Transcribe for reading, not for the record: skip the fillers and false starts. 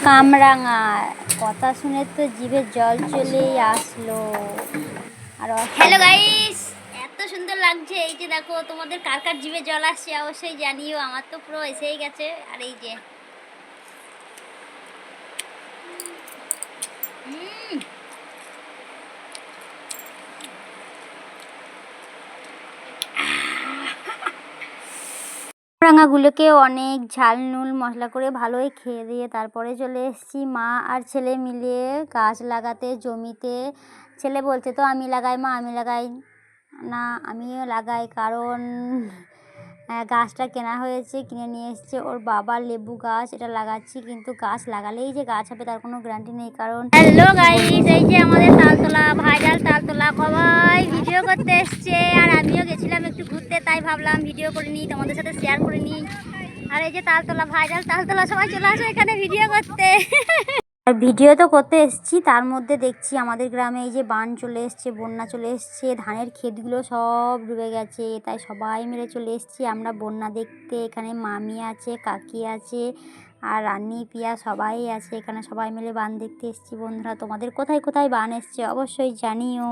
কামরাঙা। কথা শুনে তো জিভে জল চলেই আসলো। আর হ্যালো গাইস, এত সুন্দর লাগছে। এই যে দেখো, তোমাদের কার কার জিভে জল আসছে অবশ্যই জানিও। আমার তো পুরো এসেই গেছে। আর এই যে রাঙাগুলোকে অনেক ঝাল নুন মশলা করে ভালোই খেয়ে দিয়ে তারপরে চলে এসেছি মা আর ছেলে মিলে গাছ লাগাতে জমিতে। ছেলে বলছে তো আমি লাগাই মা, আমি লাগাই না, আমিও লাগাই। কারণ গাছটা কেনা হয়েছে, কিনে নিয়ে এসছে ওর বাবার লেবু গাছ। এটা লাগাচ্ছি, কিন্তু গাছ লাগালেই যে গাছ হবে তার কোনো গ্যারান্টি নেই। কারণ হ্যালো গাইস, এই যে আমাদের তালতলা ভাইরাল তালতলা সবাই ভিডিও করতে এসছে। আর আমিও গেছিলাম একটু ঘুরতে, তাই ভাবলাম ভিডিও করে নিই, তোমাদের সাথে শেয়ার করে নিই। আর এই যে তালতলা ভাইরাল তালতলা সবাই চলে আসে এখানে ভিডিও করতে। আর ভিডিও তো করতে এসেছি, তার মধ্যে দেখছি আমাদের গ্রামে এই যে বান চলে এসছে, বন্যা চলে এসছে, ধানের ক্ষেতগুলো সব ডুবে গেছে। তাই সবাই মিলে চলে এসেছি আমরা বন্যা দেখতে। এখানে মামি আছে, কাকি আছে, আর রান্নি পিয়া সবাই আছে এখানে। সবাই মিলে বান দেখতে এসেছি। বন্ধুরা, তোমাদের কোথায় কোথায় বান এসছে অবশ্যই জানিও।